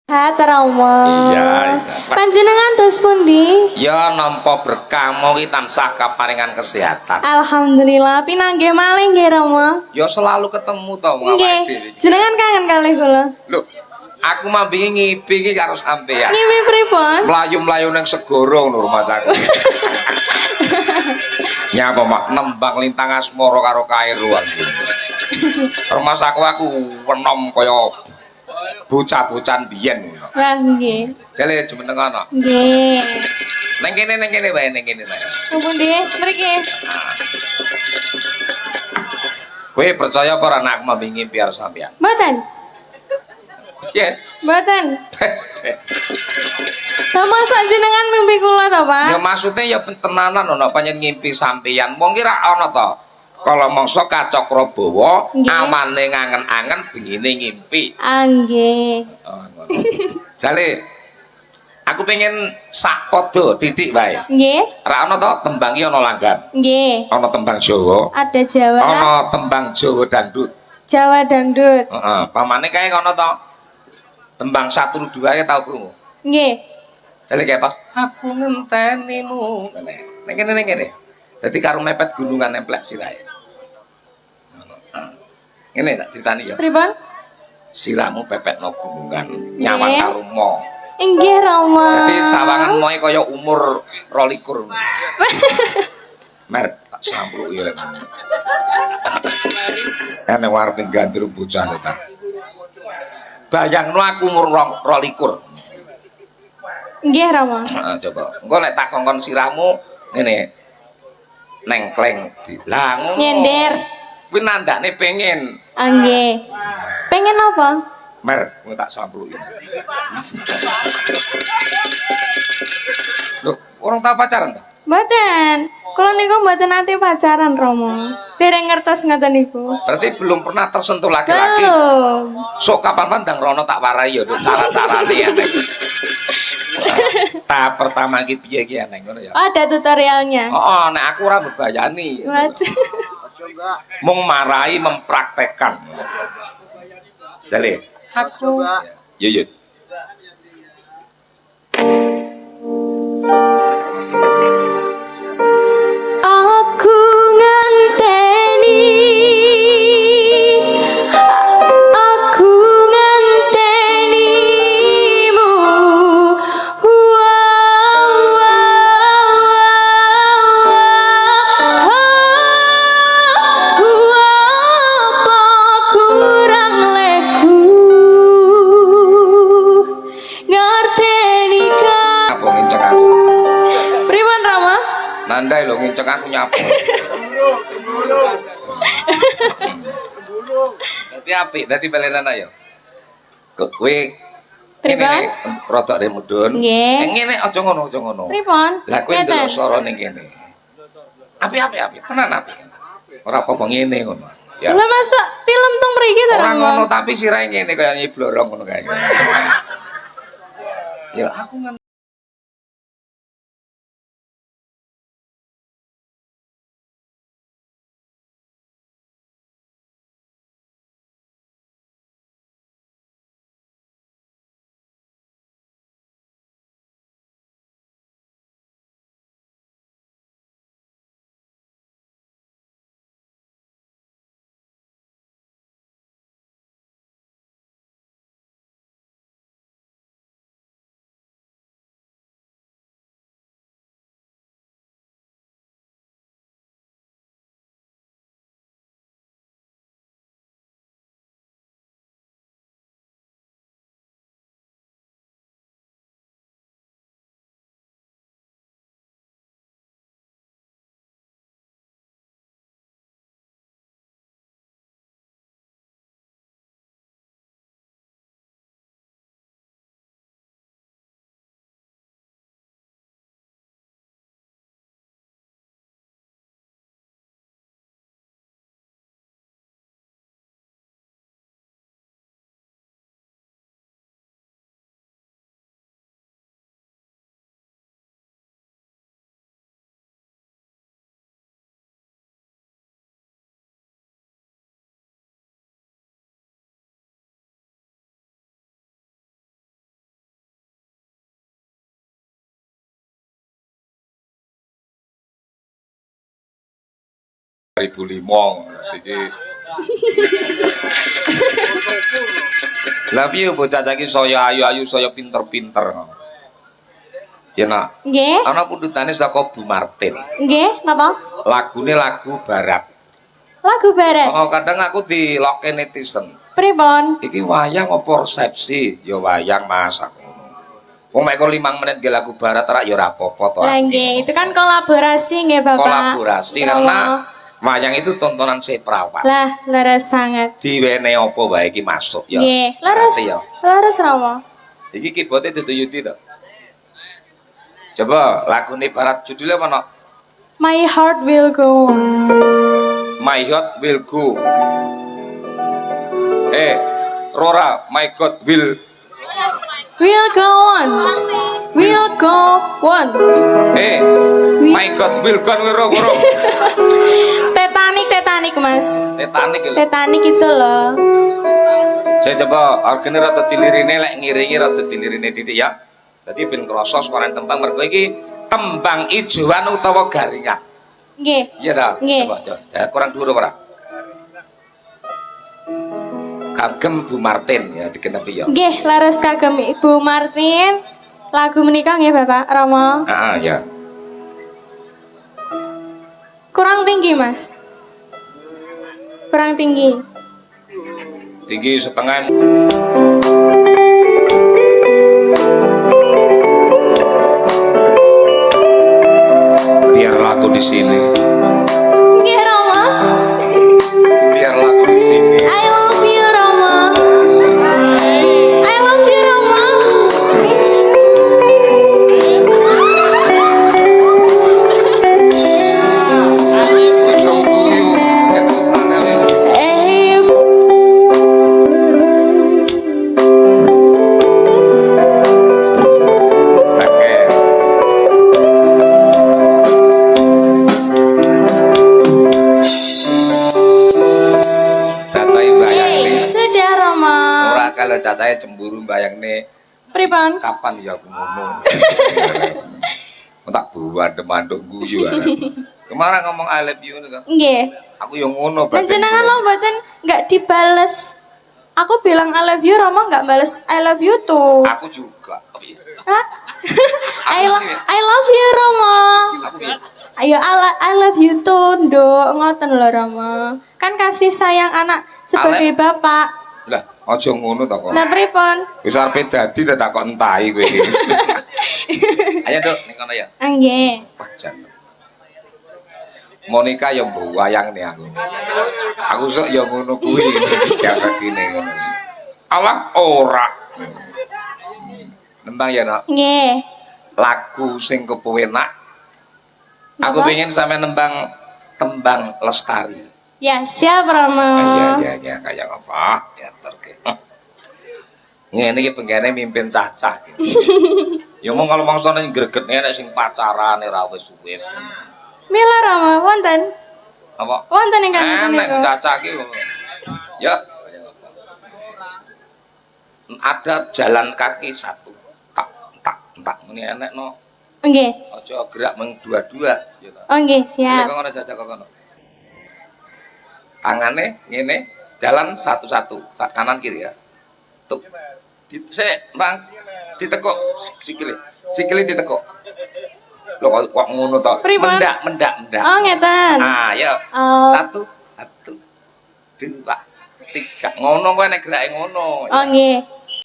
Rama. Iya, iya. Panjenengan dos pundi? Ya nampa berkah mugi tansah kaparingan kesehatan. Alhamdulillah pinanggih malih nggih Rama. Ya selalu ketemu to Nggih. awake dhewe. Jenengan kangen kalih kula. Lho, aku mah bingi ngipi iki karo sampean. Ngipi pripun? Mlayu-mlayu ning segara ngono rumasaku. Nyapa mak nembang lintang asmara karo kairuan. Rumasaku aku wenom kaya bocah-bocahan biyen ngono. Wah nggih. Jale jumeneng ana. Nggih. Ning kene wae ning kene wae. Pundi? Mriki. Kowe percaya apa ora nek aku mah wingi biar sampean? Mboten. Ya. Mboten. Sama sak jenengan mimpi kula to, Pak? Ya maksudnya ya tenanan ana panjen ngimpi sampeyan. Mung kira ana to. Kala mangsa kacakra bawa amane ngangen-angen bengine ngimpi. Ah nggih. Oh, ngono. Jale aku pengen sak padha titik wae. Nggih. Ra ana to tembang iki ana langgam. Nggih. Ana tembang Jawa. Ada Jawa. Ana tembang Jawa dangdut. Jawa dangdut. Heeh, pamane kae ngono to. Tembang 1 2 ya tau krungu. Nggih. Jale kae pas aku ngentenimu. Ning kene. Dadi karo mepet gunungan nemplek sirahe. Ngene tak critani ya. Pripun? Siramu pepetno gunungan nyawang karo mo. Inggih Rama. Dadi sawangan moe kaya umur 22. Mer tak sampruki lek. Ene warep gandur bocah ta. Bayangno aku umur 22. Nggih Rama. Heeh, coba. Engko nek tak kongkon sirahmu ngene. Nengkleng dilang. Nyender. Kuwi nandakne pengen. Ah nggih. Pengen apa? Mer, kowe tak sampruki. Loh, orang tak pacaran ta? Mboten. Kula niku mboten nate pacaran Rama. Dereng ngertos ngoten niku. Berarti belum pernah tersentuh laki-laki. Belum. Sok kapan pandang Rono tak warai ya cara-carane ya. Tahap pertama iki piye iki neng ngono ya. Oh, ada tutorialnya. Oh, nek aku ora mbebayani. Waduh. Mung marai mempraktekkan. Jale. Aku. Ya ya. Aku ngenteni. Aku ngentenimu. Apa kurang leku ngerteni ka. Apa nginceng aku? Pripun Rama? Nandai lho nginceng aku nyapu. Dadi apik, dadi balenan ayo. Kowe Pripun? rodok re mudun. Nggih. Ngene aja ngono, aja ngono. Pripun? Lah kowe ndelok swara ning kene. Apik, tenan apik. Ora apa-apa ngene ngono. Ya. Lah masa tilem teng mriki to, Ora Rama? ngono tapi sirahe ngene kaya nyiblorong ngono kae. Ya aku 2005 iki. Lah piye bocah iki saya ayu-ayu saya pinter-pinter. Ya nak. Nggih. Ana pundutane saka Bu Martin. Nggih, napa? Lagune lagu barat. Lagu barat. Oh, kadang aku dilokke netizen. Pripun? Iki wayang apa resepsi? Ya wayang Mas aku. Wong mek 5 menit ge lagu barat rak ya ora apa-apa to. Lah nggih, itu kan kolaborasi nggih Bapak. Kolaborasi karena wayang itu tontonan Seprawat. Lah, leres sangat. Diwene apa wae iki masuk ya. Nggih, leres. Ngerti ya. Leres Rama. Iki keyboard-e dituyuti to. Coba lagune barat judulnya apa no? My heart will go on. My heart will go. Rora, my God will Go on. Will go on. my God will go on wiro. Titanic Mas. Titanic lho. Titanic itu loh. Saya coba organe rada dilirine lek ngiringi rada dilirine didik ya. Dadi ben krasa suarane tembang mergo iki tembang ijoan utawa garingan. Nggih. Iya ta? Nggih. Coba kurang dhuwur ora? Kagem Bu Martin ya dikenepi ya. Nggih, leres kagem Ibu Martin. Lagu menika nggih Bapak Rama. Ya. Kurang tinggi Mas. Kurang tinggi. Tinggi setengah. Biar lagu di sini. Nggih Rama. Biar lagu di sini. I love you Rama. I love you Rama. Sudah Rama. Ora kalau catahe cemburu bayangne Pripun? kapan ya aku ngomong. Tak buan demanduk guyu arek. Kemarin ngomong I love you ngono kan. Nggih. Aku yang ngono batin. Panjenengan lo mboten enggak dibales. Aku bilang I love you, Rama enggak bales I love you tuh. Aku juga. Hah? I love you, Rama. Aku Ayo I love you tuh, Nduk. Ngoten lho, Rama. Kan kasih sayang anak sebagai bapak. lah aja ngono to kok. Nah, pripun? Wis arepe dadi tak kok entahi kowe iki. Ayo Duk ning kono ya. Nggih. Wah jan. Monica yang wayang nih aku. Aku sok yang ngono kuwi jaga kene ngono. Allah ora. Nembang ya nak. Nggih. Lagu sing kepenak. Aku pengen sampe nembang tembang Lestari. Ya, siap Rama. Ya kayak apa? Ya terke. Ngene iki penggene mimpin cacah gitu. Ya mong kalau mangsane gregetne nek sing pacaran ora wis-wis. Mila Rama, wonten. Apa? Wonten ingkang ngoten Nek niku. cacah ki. Ya. Ada jalan kaki satu. Tak muni enek no. Nggih. Aja gerak meng dua-dua ya ta. Oh nggih, siap. Kok ngono jajak kok ngono. Tangane ngene, jalan satu-satu, kanan kiri ya. Tuk. Sik, Bang. Ditekuk sikile. Sikile ditekuk. Lho kok ngono to? Pripun? Mendak. Oh, ngeten. Ah, ya. Oh. Satu, dua, tiga. Ngono kowe nek gerake ngono. Oh nggih.